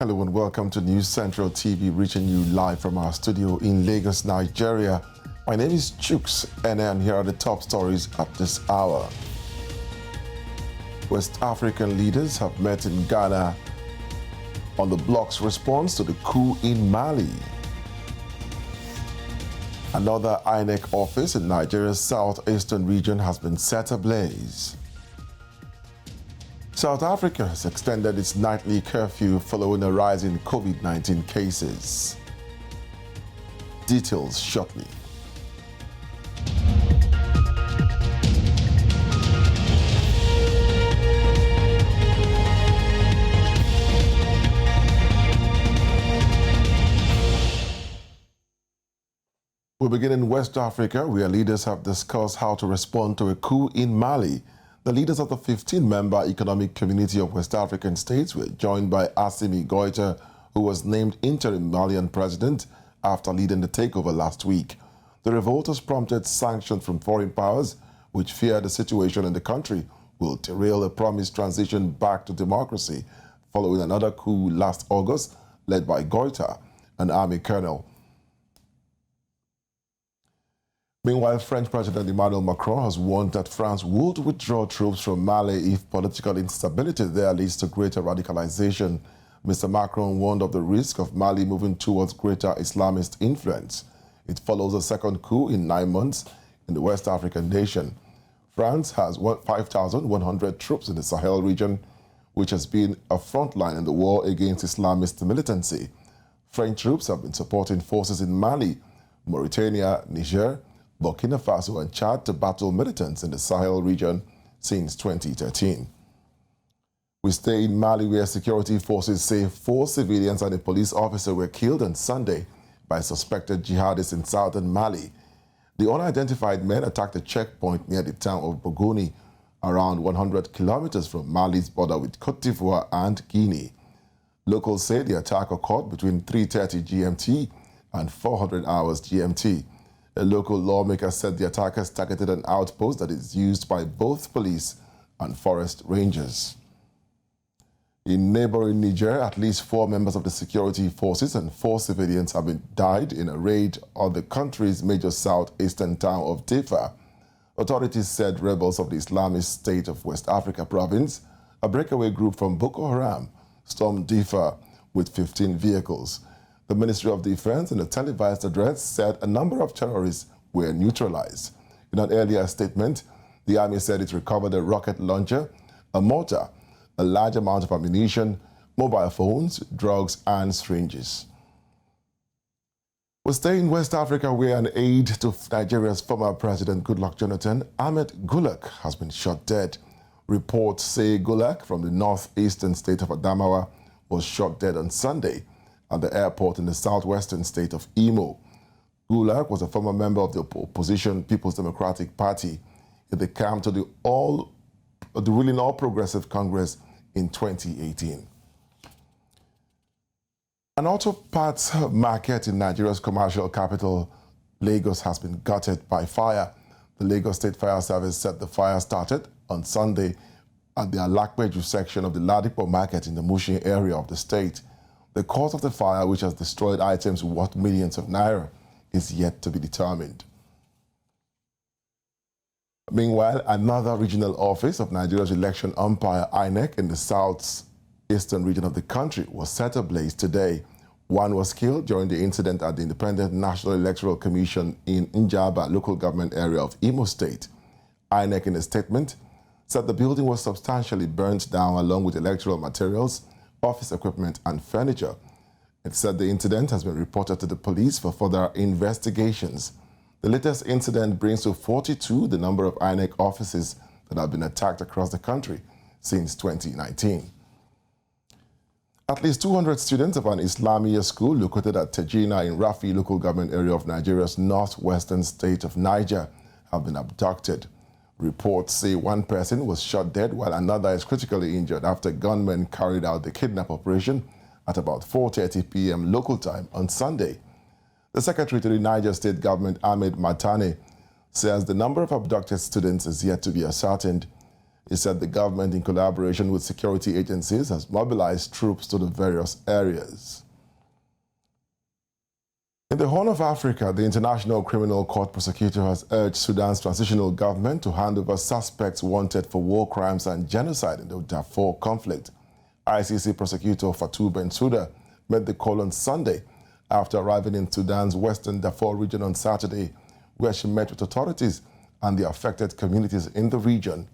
Hello and welcome to News Central TV, reaching you live from our studio in Lagos, Nigeria. My name is Chooks, and here are the top stories at this hour. West African leaders have met in Ghana on the bloc's response to the coup in Mali. Another INEC office in Nigeria's southeastern region has been set ablaze. South Africa has extended its nightly curfew following a rise in COVID-19 cases. Details shortly. We begin in West Africa, where leaders have discussed how to respond to a coup in Mali. The leaders of the 15-member Economic Community of West African States were joined by Assimi Goïta, who was named interim Malian president after leading the takeover last week. The revolt has prompted sanctions from foreign powers, which fear the situation in the country will derail a promised transition back to democracy following another coup last August led by Goïta, an army colonel. Meanwhile, French President Emmanuel Macron has warned that France would withdraw troops from Mali if political instability there leads to greater radicalization. Mr. Macron warned of the risk of Mali moving towards greater Islamist influence. It follows a second coup in 9 months in the West African nation. France has 5,100 troops in the Sahel region, which has been a front line in the war against Islamist militancy. French troops have been supporting forces in Mali, Mauritania, Niger, Burkina Faso and Chad to battle militants in the Sahel region since 2013. We stay in Mali, where security forces say 4 civilians and a police officer were killed on Sunday by suspected jihadists in southern Mali. The unidentified men attacked a checkpoint near the town of Bogoni, around 100 kilometers from Mali's border with Côte d'Ivoire and Guinea. Locals say the attack occurred between 3:30 GMT and 400 hours GMT. A local lawmaker said the attackers targeted an outpost that is used by both police and forest rangers. In neighboring Niger, at least 4 members of the security forces and 4 civilians have died in a raid on the country's major southeastern town of Difa. Authorities said rebels of the Islamist State of West Africa province, a breakaway group from Boko Haram, stormed Difa with 15 vehicles. The Ministry of Defense, in a televised address, said a number of terrorists were neutralized. In an earlier statement, the army said it recovered a rocket launcher, a mortar, a large amount of ammunition, mobile phones, drugs, and syringes. We stay in West Africa, where an aide to Nigeria's former President Goodluck Jonathan, Ahmed Gulak, has been shot dead. Reports say Gulak, from the northeastern state of Adamawa, was shot dead on Sunday at the airport in the southwestern state of Imo. Gulak was a former member of the opposition People's Democratic Party. He came to the ruling All Progressive Congress in 2018. An auto parts market in Nigeria's commercial capital, Lagos, has been gutted by fire. The Lagos State Fire Service said the fire started on Sunday at the Alakpeju section of the Ladipo market in the Mushin area of the state. The cause of the fire, which has destroyed items worth millions of naira, is yet to be determined. Meanwhile, another regional office of Nigeria's election umpire, INEC, in the southeastern region of the country was set ablaze today. 1 was killed during the incident at the Independent National Electoral Commission in Njaba local government area of Imo State. INEC, in a statement, said the building was substantially burnt down along with electoral materials, office equipment and furniture. It said the incident has been reported to the police for further investigations. The latest incident brings to 42 the number of INEC offices that have been attacked across the country since 2019. At least 200 students of an Islamia school located at Tejina in Rafi local government area of Nigeria's northwestern state of Niger have been abducted. Reports say 1 person was shot dead while another is critically injured after gunmen carried out the kidnap operation at about 4:30 p.m. local time on Sunday. The Secretary to the Niger State Government, Ahmed Matane, says the number of abducted students is yet to be ascertained. He said the government, in collaboration with security agencies, has mobilized troops to the various areas. In the Horn of Africa, the International Criminal Court prosecutor has urged Sudan's transitional government to hand over suspects wanted for war crimes and genocide in the Darfur conflict. ICC prosecutor Fatou Bensouda made the call on Sunday after arriving in Sudan's western Darfur region on Saturday, where she met with authorities and the affected communities in the region.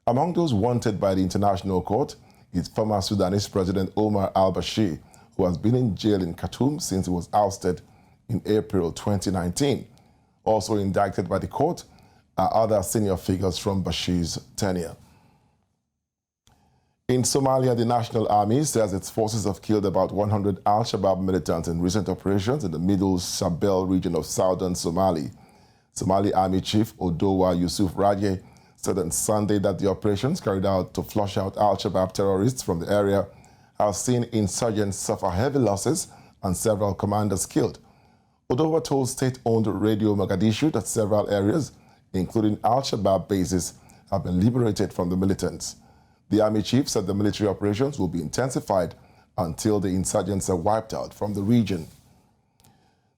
Among those wanted by the International Court is former Sudanese President Omar al-Bashir, who has been in jail in Khartoum since he was ousted in April 2019. Also indicted by the court are other senior figures from Bashir's tenure. In Somalia, the National Army says its forces have killed about 100 al-Shabaab militants in recent operations in the Middle Shabelle region of southern Somali. Somali Army Chief Odowa Yusuf Raje said on Sunday that the operations carried out to flush out al-Shabaab terrorists from the area have seen insurgents suffer heavy losses and several commanders killed. Odowa told state-owned Radio Mogadishu that several areas, including al-Shabaab bases, have been liberated from the militants. The army chief said the military operations will be intensified until the insurgents are wiped out from the region.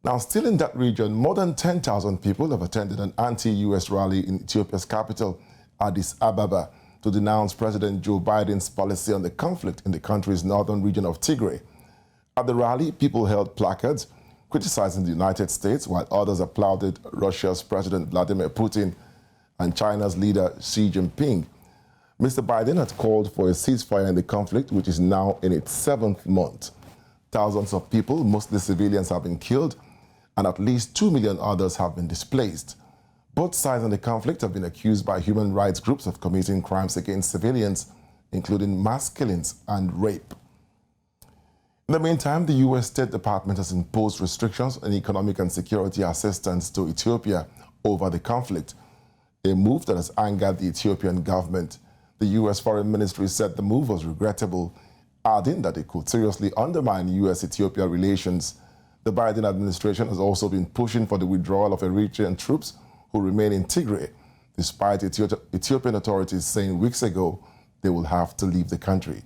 Now, still in that region, more than 10,000 people have attended an anti-U.S. rally in Ethiopia's capital, Addis Ababa, to denounce President Joe Biden's policy on the conflict in the country's northern region of Tigray. At the rally, people held placards criticizing the United States, while others applauded Russia's President Vladimir Putin and China's leader Xi Jinping. Mr. Biden had called for a ceasefire in the conflict, which is now in its 7th month. Thousands of people, mostly civilians, have been killed, and at least 2 million others have been displaced. Both sides in the conflict have been accused by human rights groups of committing crimes against civilians, including mass killings and rape. In the meantime, the U.S. State Department has imposed restrictions on economic and security assistance to Ethiopia over the conflict, a move that has angered the Ethiopian government. The U.S. Foreign Ministry said the move was regrettable, adding that it could seriously undermine U.S.-Ethiopia relations. The Biden administration has also been pushing for the withdrawal of Eritrean troops who remain in Tigray, despite Ethiopian authorities saying weeks ago they will have to leave the country.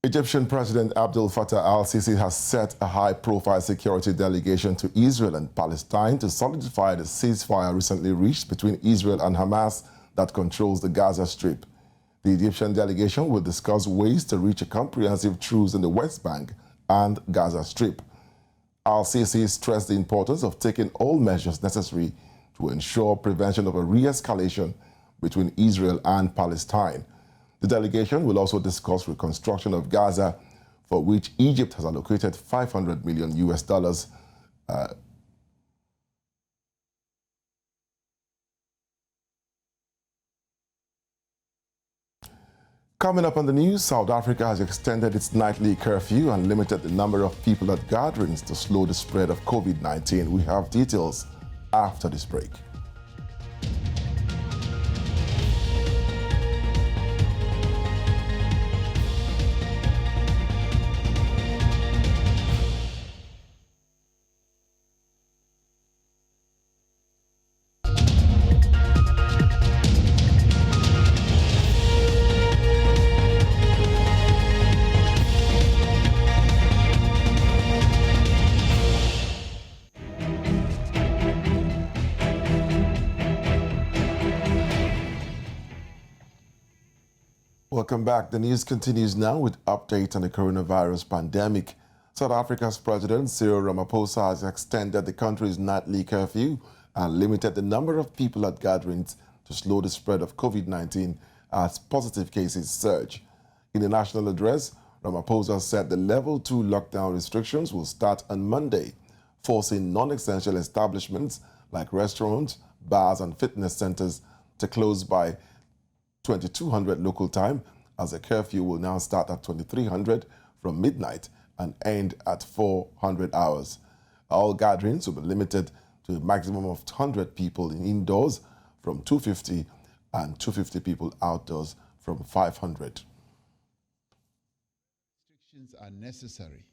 Egyptian President Abdel Fattah al-Sisi has set a high-profile security delegation to Israel and Palestine to solidify the ceasefire recently reached between Israel and Hamas that controls the Gaza Strip. The Egyptian delegation will discuss ways to reach a comprehensive truce in the West Bank and Gaza Strip. Al-Sisi stressed the importance of taking all measures necessary to ensure prevention of a re-escalation between Israel and Palestine. The delegation will also discuss reconstruction of Gaza, for which Egypt has allocated $500 million US. Coming up on the news, South Africa has extended its nightly curfew and limited the number of people at gatherings to slow the spread of COVID-19. We have details after this break. Welcome back. The news continues now with updates on the coronavirus pandemic. South Africa's President Cyril Ramaphosa has extended the country's nightly curfew and limited the number of people at gatherings to slow the spread of COVID-19 as positive cases surge. In a national address, Ramaphosa said the level 2 lockdown restrictions will start on Monday, forcing non-essential establishments like restaurants, bars and fitness centers to close by 2200 local time, as the curfew will now start at 2300 from midnight and end at 400 hours. All gatherings will be limited to a maximum of 100 people indoors from 250 and 250 people outdoors from 500. Restrictions are necessary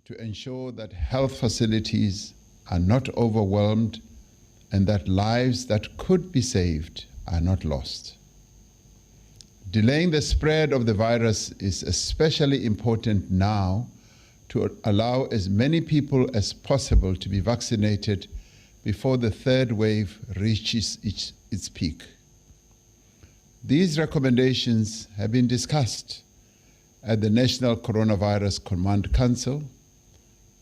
to ensure that health facilities are not overwhelmed and that lives that could be saved are not lost. Delaying the spread of the virus is especially important now to allow as many people as possible to be vaccinated before the third wave reaches its peak. These recommendations have been discussed at the National Coronavirus Command Council,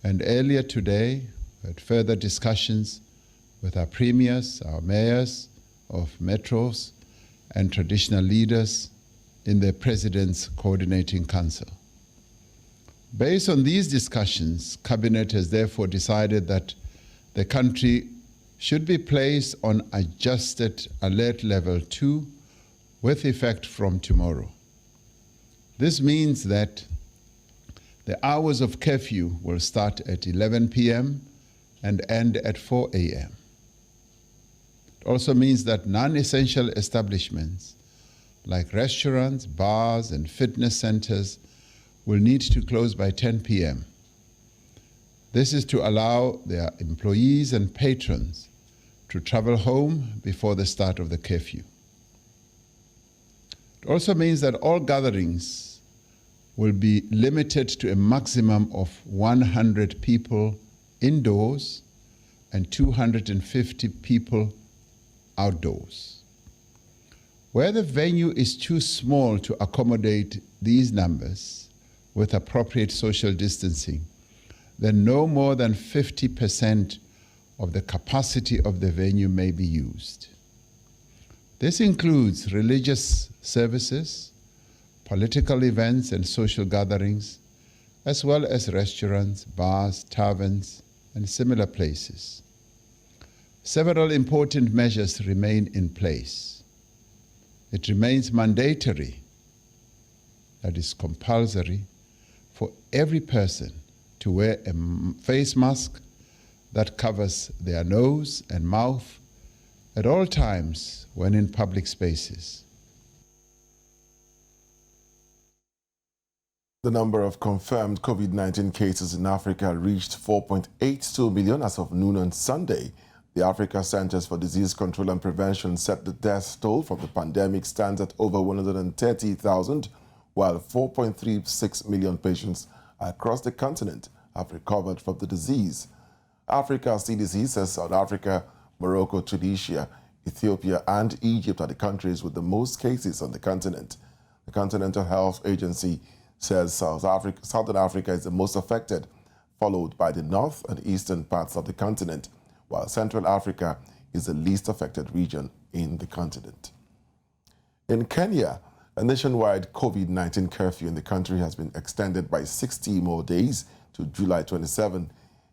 and earlier today we had further discussions with our premiers, our mayors of metros, and traditional leaders in the President's Coordinating Council. Based on these discussions, Cabinet has therefore decided that the country should be placed on adjusted alert level 2 with effect from tomorrow. This means that the hours of curfew will start at 11 p.m. and end at 4 a.m. It also means that non-essential establishments like restaurants, bars, and fitness centers will need to close by 10 p.m. This is to allow their employees and patrons to travel home before the start of the curfew. It also means that all gatherings will be limited to a maximum of 100 people indoors and 250 people outdoors. Where the venue is too small to accommodate these numbers with appropriate social distancing, then no more than 50% of the capacity of the venue may be used. This includes religious services, political events and social gatherings, as well as restaurants, bars, taverns, and similar places. Several important measures remain in place. It remains mandatory, that is compulsory, for every person to wear a face mask that covers their nose and mouth at all times when in public spaces. The number of confirmed COVID-19 cases in Africa reached 4.82 million as of noon on Sunday. The Africa Centers for Disease Control and Prevention said the death toll from the pandemic stands at over 130,000, while 4.36 million patients across the continent have recovered from the disease. Africa CDC says South Africa, Morocco, Tunisia, Ethiopia, and Egypt are the countries with the most cases on the continent. The Continental Health Agency says Southern Africa is the most affected, followed by the north and eastern parts of the continent, while Central Africa is the least affected region in the continent. In Kenya, a nationwide COVID-19 curfew in the country has been extended by 60 more days to July 27.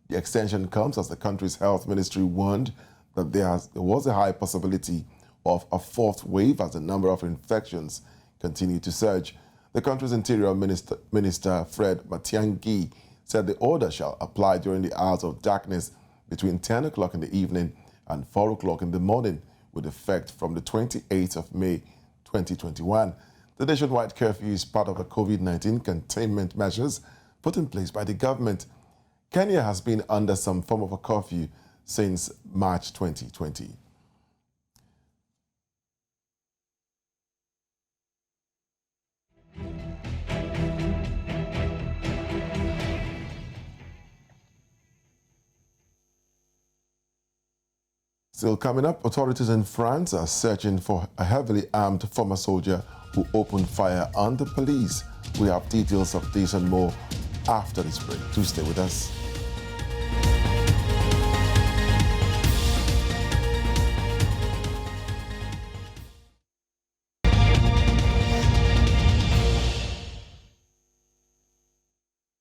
The extension comes as the country's health ministry warned that there was a high possibility of a fourth wave as the number of infections continue to surge. The country's Interior Minister Fred Matiang'i said the order shall apply during the hours of darkness between 10 o'clock in the evening and 4 o'clock in the morning, with effect from the 28th of May 2021. The nationwide curfew is part of the COVID-19 containment measures put in place by the government. Kenya has been under some form of a curfew since March 2020. Still coming up, authorities in France are searching for a heavily armed former soldier who opened fire on the police. We have details of this and more after this break. Do stay with us.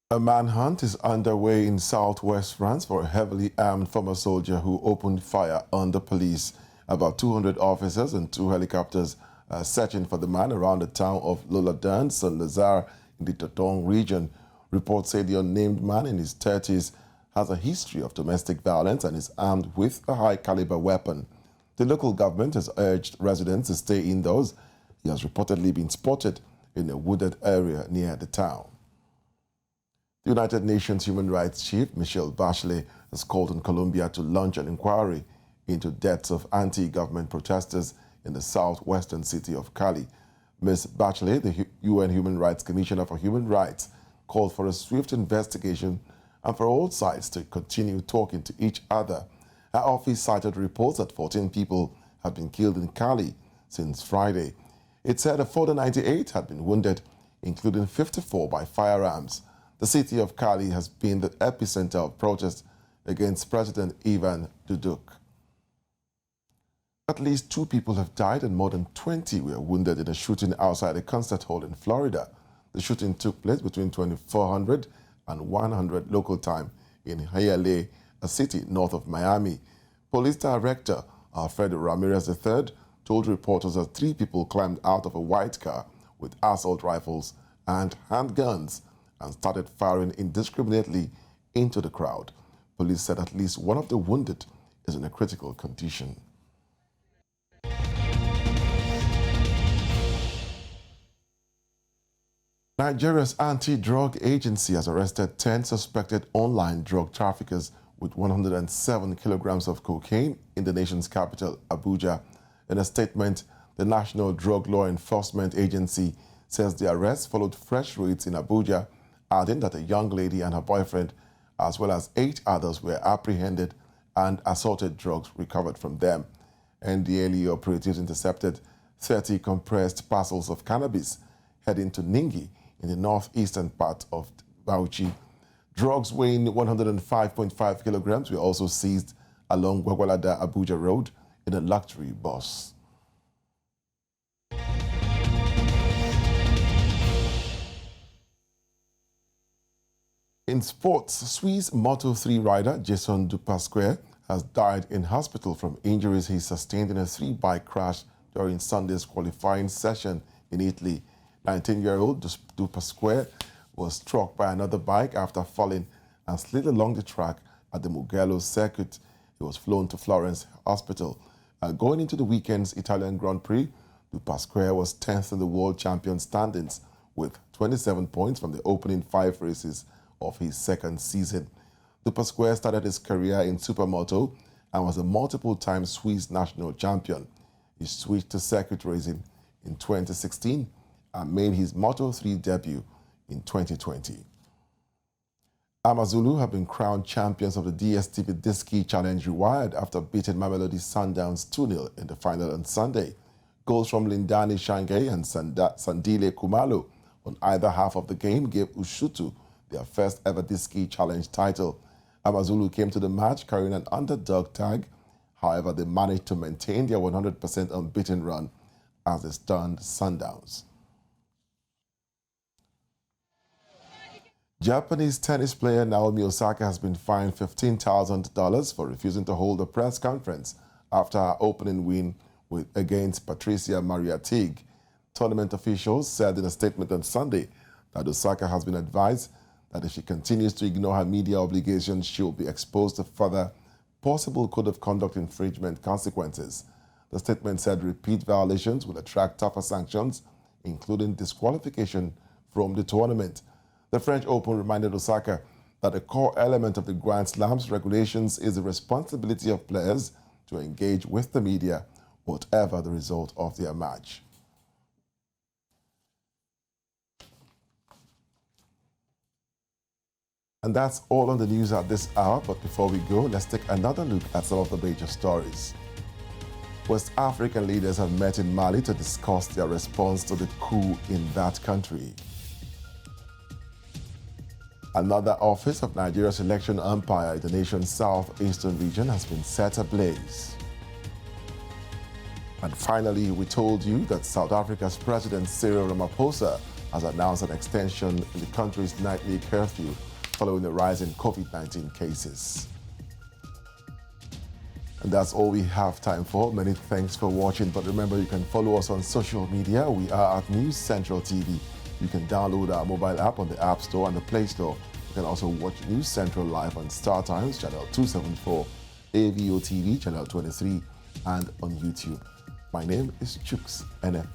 A manhunt is underway in southwest France for a heavily armed former soldier who opened fire on the police. About 200 officers and 2 helicopters are searching for the man around the town of Loladun, Saint-Lazare in the Toton region. Reports say the unnamed man in his 30s has a history of domestic violence and is armed with a high-caliber weapon. The local government has urged residents to stay indoors. He has reportedly been spotted in a wooded area near the town. The United Nations Human Rights Chief, Michelle Bachelet, has called on Colombia to launch an inquiry into deaths of anti-government protesters in the southwestern city of Cali. Ms. Bachelet, the UN Human Rights Commissioner for Human Rights, called for a swift investigation and for all sides to continue talking to each other. Her office cited reports that 14 people had been killed in Cali since Friday. It said a further 98 had been wounded, including 54 by firearms. The city of Cali has been the epicenter of protests against President Ivan Duque. At least 2 people have died and more than 20 were wounded in a shooting outside a concert hall in Florida. The shooting took place between 2400 and 100 local time in Hialeah, a city north of Miami. Police Director Alfredo Ramirez III told reporters that 3 people climbed out of a white car with assault rifles and handguns and started firing indiscriminately into the crowd. Police said at least one of the wounded is in a critical condition. Nigeria's anti-drug agency has arrested 10 suspected online drug traffickers with 107 kilograms of cocaine in the nation's capital, Abuja. In a statement, the National Drug Law Enforcement Agency says the arrest followed fresh raids in Abuja, adding that a young lady and her boyfriend, as well as 8 others, were apprehended and assorted drugs recovered from them. NDLE operatives intercepted 30 compressed parcels of cannabis heading to Ningi in the northeastern part of Bauchi. Drugs weighing 105.5 kilograms were also seized along Gwagwalada Abuja Road in a luxury bus. In sports, Swiss Moto3 rider Jason Dupasquier has died in hospital from injuries he sustained in a 3-bike crash during Sunday's qualifying session in Italy. 19-year-old Dupasquier was struck by another bike after falling and slid along the track at the Mugello circuit. He was flown to Florence Hospital. Going into the weekend's Italian Grand Prix, Dupasquier was 10th in the world champion standings with 27 points from the opening 5 races of his second season. Dupasquier started his career in Supermoto and was a multiple-time Swiss national champion. He switched to circuit racing in 2016 and made his Moto3 debut in 2020. Amazulu have been crowned champions of the DSTV Diski Challenge Rewired after beating Mamelodi Sundowns 2-0 in the final on Sunday. Goals from Lindani Shangai and Sandile Kumalo on either half of the game gave Ushutu their first ever Diski Challenge title. Amazulu came to the match carrying an underdog tag. However, they managed to maintain their 100% unbeaten run as they stunned Sundowns. Japanese tennis player Naomi Osaka has been fined $15,000 for refusing to hold a press conference after her opening win against Patricia Maria Tig. Tournament officials said in a statement on Sunday that Osaka has been advised that if she continues to ignore her media obligations, she will be exposed to further possible code of conduct infringement consequences. The statement said repeat violations will attract tougher sanctions, including disqualification from the tournament. The French Open reminded Osaka that a core element of the Grand Slam's regulations is the responsibility of players to engage with the media, whatever the result of their match. And that's all on the news at this hour, but before we go, let's take another look at some of the major stories. West African leaders have met in Mali to discuss their response to the coup in that country. Another office of Nigeria's election umpire in the nation's southeastern region has been set ablaze. And finally, we told you that South Africa's President Cyril Ramaphosa has announced an extension in the country's nightly curfew following the rise in COVID-19 cases. And that's all we have time for. Many thanks for watching, but remember you can follow us on social media. We are at News Central TV. You can download our mobile app on the App Store and the Play Store. You can also watch News Central live on Star Times, Channel 274, AVO TV, Channel 23, and on YouTube. My name is Chooks NF.